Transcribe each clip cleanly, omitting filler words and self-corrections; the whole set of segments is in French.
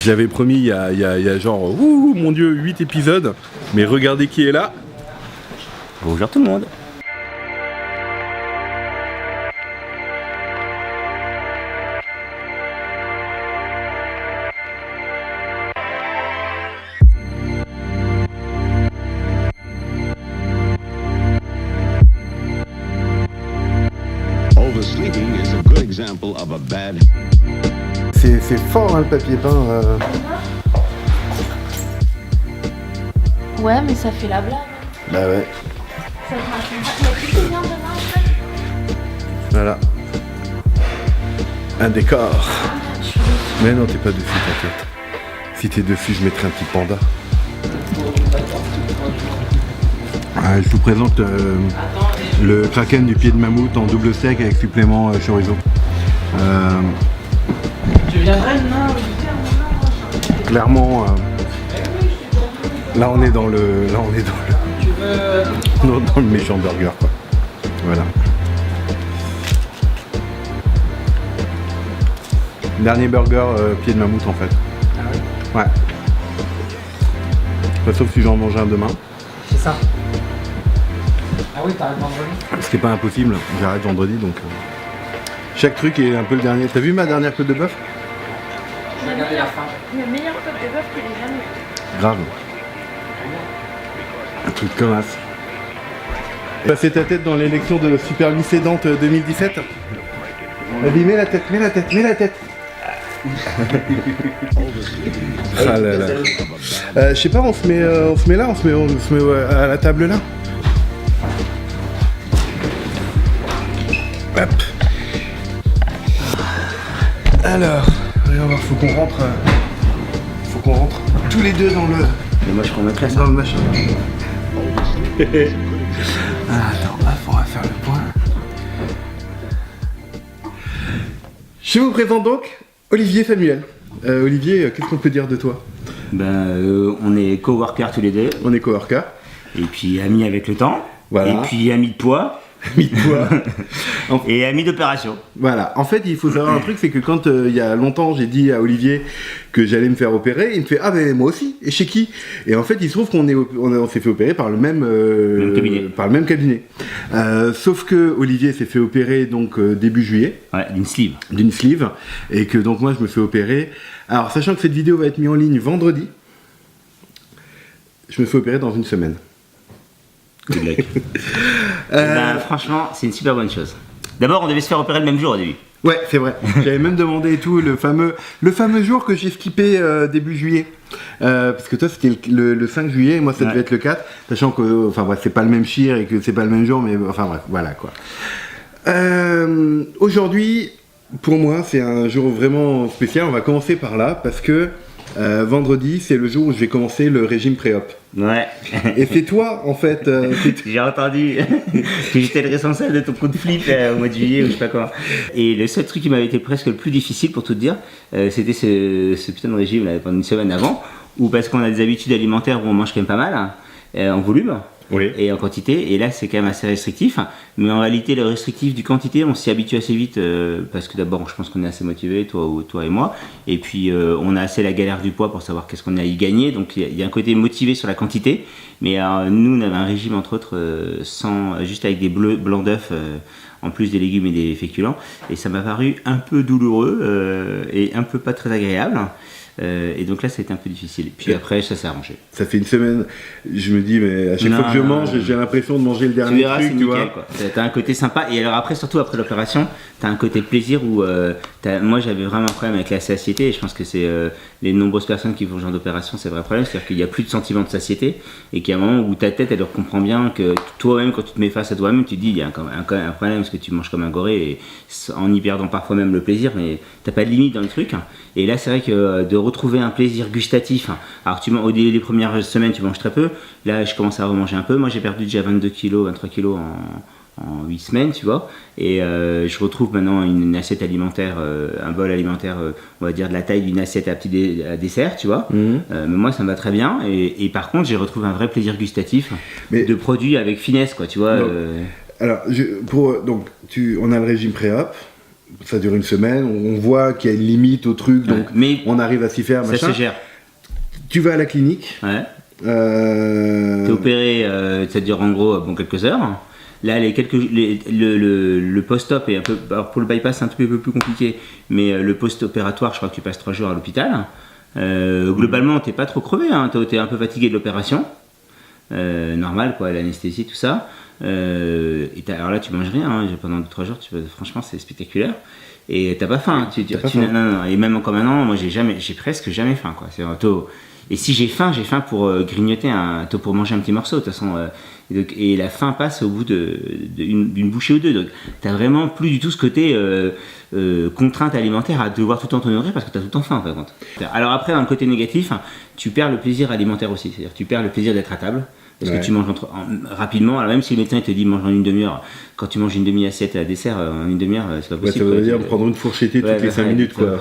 J'avais promis il y a genre, ouh, mon Dieu, 8 épisodes, mais regardez qui est là. Bonjour tout le monde. Oversleeping is a good example of a bad. C'est fort hein, le papier peint. Ouais, mais ça fait la blague. Bah ouais. Ça te bien demain en fait. Voilà. Un décor. Mais non, t'es pas dessus, t'inquiète. Si t'es dessus, je mettrai un petit panda. Ah, je vous présente le kraken du pied de mammouth en double steak avec supplément chorizo. Tu viendrais demain Clairement, là on est dans le, Tu veux... dans le méchant burger quoi. Voilà. Dernier burger pied de mammouth en fait. Ah oui. Ouais. Enfin, sauf si j'en mange un demain. C'est ça. Ah oui, t'arrêtes vendredi. Ce qui est pas impossible, j'arrête vendredi donc. Chaque truc est un peu le dernier. T'as vu ma dernière côte de bœuf? Je vais regarder la fin. Le meilleur côte de bœuf que j'ai jamais fait. Grave. Un truc comme as. Passer ta tête dans l'élection de Super Lycédante 2017. Vas-y, mets la tête, mets la tête, mets la tête. Ah là là. Je sais pas, on se met là, on se met à la table là. Hop. Alors, on va, faut qu'on rentre tous les deux dans le. Mais moi je remettrais ça. Dans le machin. Ah, attends, hop, on va faire le point. Je vous présente donc Olivier Samuel. Olivier, qu'est-ce qu'on peut dire de toi? On est coworkers tous les deux. On est coworker. Et puis amis avec le temps. Voilà. Et puis amis de poids. Amis de poids. Et amis d'opération. Voilà. En fait, il faut savoir un truc, c'est que quand il y a longtemps, j'ai dit à Olivier que j'allais me faire opérer, il me fait ah mais moi aussi. Et chez qui? Et en fait, il se trouve on s'est fait opérer par le même cabinet. Par le même cabinet. Sauf que Olivier s'est fait opérer donc début juillet. Ouais, d'une sleeve. D'une sleeve, et que donc moi je me fais opérer. Alors sachant que cette vidéo va être mise en ligne vendredi, je me fais opérer dans une semaine. Good luck. Franchement, c'est une super bonne chose. D'abord, on devait se faire opérer le même jour au début. Ouais, c'est vrai. J'avais même demandé et tout le fameux jour que j'ai skippé début juillet. Parce que toi c'était le 5 juillet et moi ça devait être le 4, sachant que enfin bref, c'est pas le même chir et que c'est pas le même jour, mais enfin bref, voilà quoi. Aujourd'hui, pour moi, c'est un jour vraiment spécial. On va commencer par là parce que vendredi, c'est le jour où je vais commencer le régime pré-op. Ouais. Et c'est toi, en fait. J'ai entendu que j'étais le responsable de ton coup de flip au mois de juillet ou je sais pas quoi. Et le seul truc qui m'avait été presque le plus difficile pour tout te dire, c'était ce putain de régime là, pendant une semaine avant, où parce qu'on a des habitudes alimentaires où on mange quand même pas mal, en volume. Oui. Et en quantité, et là c'est quand même assez restrictif, mais en réalité le restrictif du quantité on s'y habitue assez vite parce que d'abord je pense qu'on est assez motivé, toi et moi, et puis on a assez la galère du poids pour savoir qu'est-ce qu'on a à y gagner, donc il y a un côté motivé sur la quantité, mais nous on avait un régime entre autres juste avec des blancs d'œufs en plus des légumes et des féculents, et ça m'a paru un peu douloureux et un peu pas très agréable. Et donc là, ça a été un peu difficile. Puis après, ça s'est arrangé. Ça fait une semaine, je me dis, mais à chaque fois que je mange, j'ai l'impression de manger le dernier truc, tu vois. T'as un côté sympa. Et alors après, surtout après l'opération, t'as un côté plaisir où moi, j'avais vraiment un problème avec la satiété. Et je pense que c'est les nombreuses personnes qui font ce genre d'opération, c'est un vrai problème. C'est-à-dire qu'il n'y a plus de sentiment de satiété. Et qu'il y a un moment où ta tête, elle comprend bien que toi-même, quand tu te mets face à toi-même, tu te dis, il y a un problème parce que tu manges comme un goré et en y perdant parfois même le plaisir, mais t'as pas de limite dans le truc. Et là, c'est vrai que de retrouver un plaisir gustatif. Alors, les premières semaines, tu manges très peu. Là, je commence à remanger un peu. Moi, j'ai perdu déjà 22 kilos, 23 kilos en 8 semaines, tu vois. Et je retrouve maintenant une assiette alimentaire, un bol alimentaire, on va dire de la taille d'une assiette à dessert, tu vois. Mais moi, ça me va très bien. Et par contre, j'ai retrouvé un vrai plaisir gustatif de produits avec finesse, quoi, tu vois. Alors, on a le régime pré-op. ça dure une semaine, on voit qu'il y a une limite au truc, donc mais on arrive à s'y faire, ça machin. se gère. Tu vas à la clinique. Ouais. T'es opéré, ça dure en gros quelques heures. Là, le post-op est un peu. Alors pour le bypass, c'est un peu plus compliqué, mais le post-opératoire, je crois que tu passes 3 jours à l'hôpital. Globalement, t'es pas trop crevé, hein, t'es un peu fatigué de l'opération. Normal, quoi, l'anesthésie, tout ça. Alors là, tu manges rien, hein, pendant 2-3 jours, franchement, c'est spectaculaire. Et t'as pas faim. Non, et même encore maintenant, moi, j'ai presque jamais faim, quoi. Et si j'ai faim pour grignoter pour manger un petit morceau, de toute façon. Et la faim passe au bout d'une bouchée ou deux. Donc, t'as vraiment plus du tout ce côté contrainte alimentaire à devoir tout le temps te nourrir parce que t'as tout le temps faim, par contre. Alors après, dans le côté négatif, tu perds le plaisir alimentaire aussi. C'est-à-dire que tu perds le plaisir d'être à table. Parce que tu manges rapidement, alors même si le médecin te dit mange en une demi-heure, quand tu manges une demi-assiette à dessert en une demi-heure, c'est pas possible. Ça veut dire prendre une fourchetée toutes les 5 minutes. Quoi.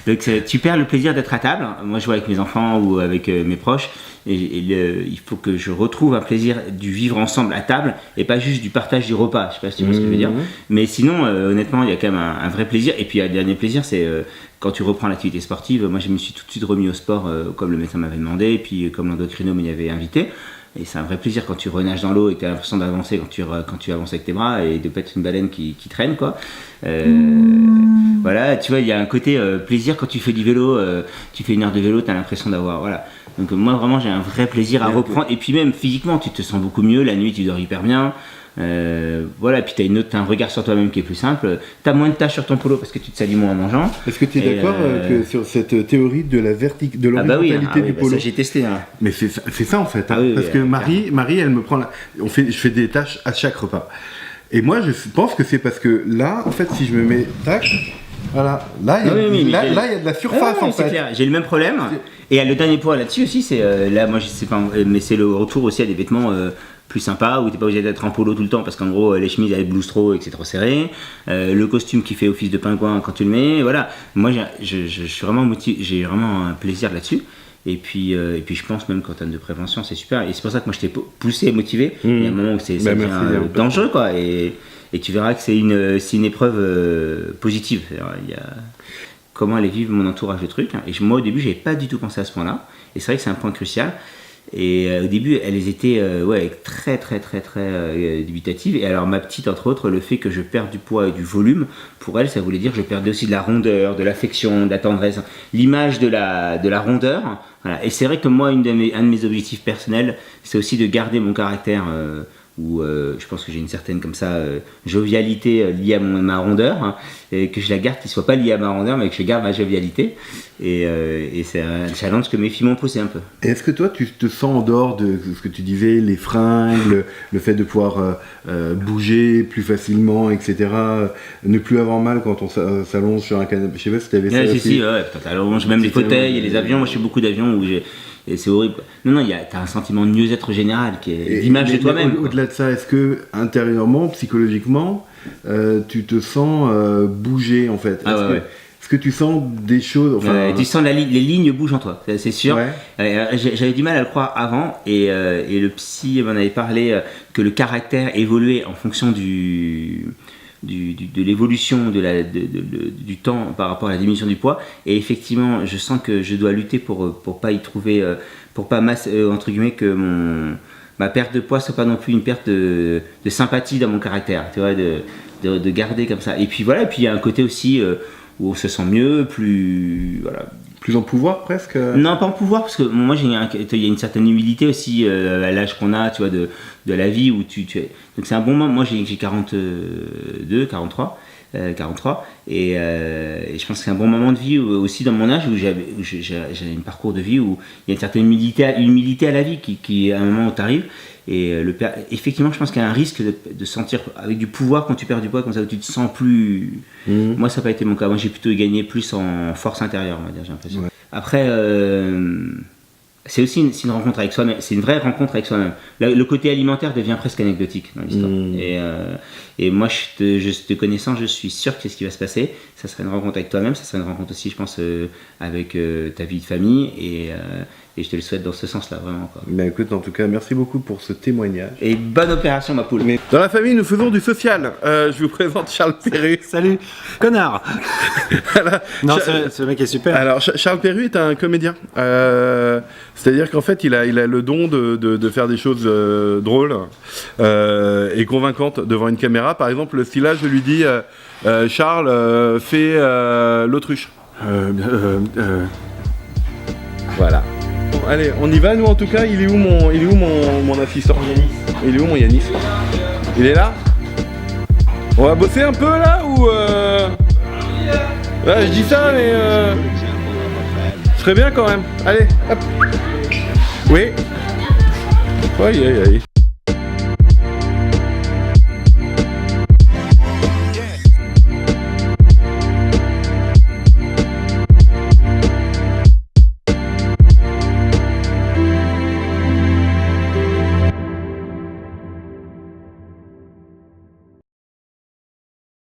Donc tu perds le plaisir d'être à table. Moi je vois avec mes enfants ou avec mes proches, il faut que je retrouve un plaisir du vivre ensemble à table et pas juste du partage du repas. Je sais pas si tu vois ce que je veux dire. Mais sinon, honnêtement, il y a quand même un vrai plaisir. Et puis le dernier plaisir, c'est quand tu reprends l'activité sportive. Moi je me suis tout de suite remis au sport comme le médecin m'avait demandé et puis comme l'endocrino m'y avait invité. Et c'est un vrai plaisir quand tu renages dans l'eau et que tu as l'impression d'avancer quand tu avances avec tes bras et de pas être une baleine qui traîne, quoi. Voilà, tu vois, il y a un côté plaisir quand tu fais du vélo, tu fais 1 heure de vélo, tu as l'impression d'avoir. Voilà. Donc moi vraiment j'ai un vrai plaisir à reprendre. Et puis même physiquement, tu te sens beaucoup mieux, la nuit tu dors hyper bien. Voilà, puis t'as un regard sur toi-même qui est plus simple. T'as moins de tâches sur ton polo parce que tu te salis moins en mangeant. Est-ce que tu es d'accord que sur cette théorie de l'horizontalité du polo? Ça j'ai testé. Hein. Mais c'est ça en fait. Hein, parce que Marie, elle me prend je fais des tâches à chaque repas. Et moi, je pense que c'est parce que là, en fait, si je me mets tac, voilà, là, il y a de la surface en fait. C'est clair. J'ai le même problème. Et le dernier point là-dessus aussi, c'est là, moi, je sais pas, mais c'est le retour aussi à des vêtements. Plus sympa, où t'es pas obligé d'être en polo tout le temps parce qu'en gros les chemises elles blousent trop et que c'est trop serré, le costume qui fait office de pingouin quand tu le mets, voilà. Moi je suis vraiment motivé, j'ai vraiment un plaisir là-dessus et puis je pense même qu'en termes de prévention c'est super et c'est pour ça que moi je t'ai poussé et motivé. Il y a un moment où ça devient dangereux quoi et tu verras que c'est une épreuve positive. Il y a comment aller vivre mon entourage de trucs et moi au début j'avais pas du tout pensé à ce point-là et c'est vrai que c'est un point crucial. Et au début, elles étaient très dubitatives. Et alors ma petite, entre autres, le fait que je perde du poids et du volume, pour elle, ça voulait dire que je perdais aussi de la rondeur, de l'affection, de la tendresse, l'image de la rondeur. Voilà. Et c'est vrai que moi, un de mes objectifs personnels, c'est aussi de garder mon caractère où je pense que j'ai une certaine comme ça jovialité liée à ma rondeur, hein, et que je la garde, qu'il ne soit pas lié à ma rondeur, mais que je garde ma jovialité. Et c'est un challenge que mes filles m'ont posé un peu. Et est-ce que toi, tu te sens en dehors de ce que tu disais, les fringues, le fait de pouvoir bouger plus facilement, etc., ne plus avoir mal quand on s'allonge sur un canapé? Je sais pas si tu avais ça aussi. T'allonges même les fauteuils et les avions. Moi, je fais beaucoup d'avions où et c'est horrible. Non, t'as un sentiment de mieux-être général qui est l'image de toi-même. Au-delà de ça, est-ce que intérieurement, psychologiquement, tu te sens bouger en fait? Est-ce que tu sens des choses tu sens les lignes bougent en toi, c'est sûr. J'avais du mal à le croire avant et le psy m'en avait parlé que le caractère évoluait en fonction de l'évolution du temps par rapport à la diminution du poids et effectivement je sens que je dois lutter pour pas y trouver pour pas entre guillemets que ma perte de poids soit pas non plus une perte de sympathie dans mon caractère, tu vois, de garder comme ça et puis voilà, et puis il y a un côté aussi où on se sent mieux, plus en pouvoir presque. Non, pas en pouvoir parce que moi il y a une certaine humilité aussi à l'âge qu'on a, tu vois, de la vie où tu es. Donc c'est un bon moment. Moi j'ai 43 et je pense que c'est un bon moment de vie aussi dans mon âge où j'ai un parcours de vie où il y a une certaine humilité à la vie qui à un moment où t'arrives. Et effectivement, je pense qu'il y a un risque de sentir avec du pouvoir quand tu perds du poids, comme ça, où tu te sens plus. Moi, ça n'a pas été mon cas. Moi, j'ai plutôt gagné plus en force intérieure, on va dire, j'ai l'impression. Ouais. Après, c'est aussi c'est une rencontre avec soi-même, c'est une vraie rencontre avec soi-même. Le côté alimentaire devient presque anecdotique dans l'histoire. Et moi, te connaissant, je suis sûr que c'est ce qui va se passer. Ça serait une rencontre avec toi-même, ça serait une rencontre aussi, je pense, avec ta vie de famille. Et je te le souhaite dans ce sens-là, vraiment. Quoi. Ben écoute, en tout cas, merci beaucoup pour ce témoignage. Et bonne opération, ma poule. Mais dans la famille, nous faisons du social. Je vous présente Charles Perru. Salut, connard. Voilà. Non, ce mec est super. Alors, Charles Perru est un comédien. C'est-à-dire qu'en fait, il a le don de faire des choses drôles et convaincantes devant une caméra. Par exemple, si là, je lui dis Charles, fais l'autruche. Voilà. Bon, allez, on y va, nous, en tout cas. Il est où mon assistant Yanis. Il est où, mon Yanis? Il est là? On va bosser un peu, là, ou Ouais, je dis ça, mais ce serait bien quand même. Allez, hop. Oui. Aïe, aïe, aïe.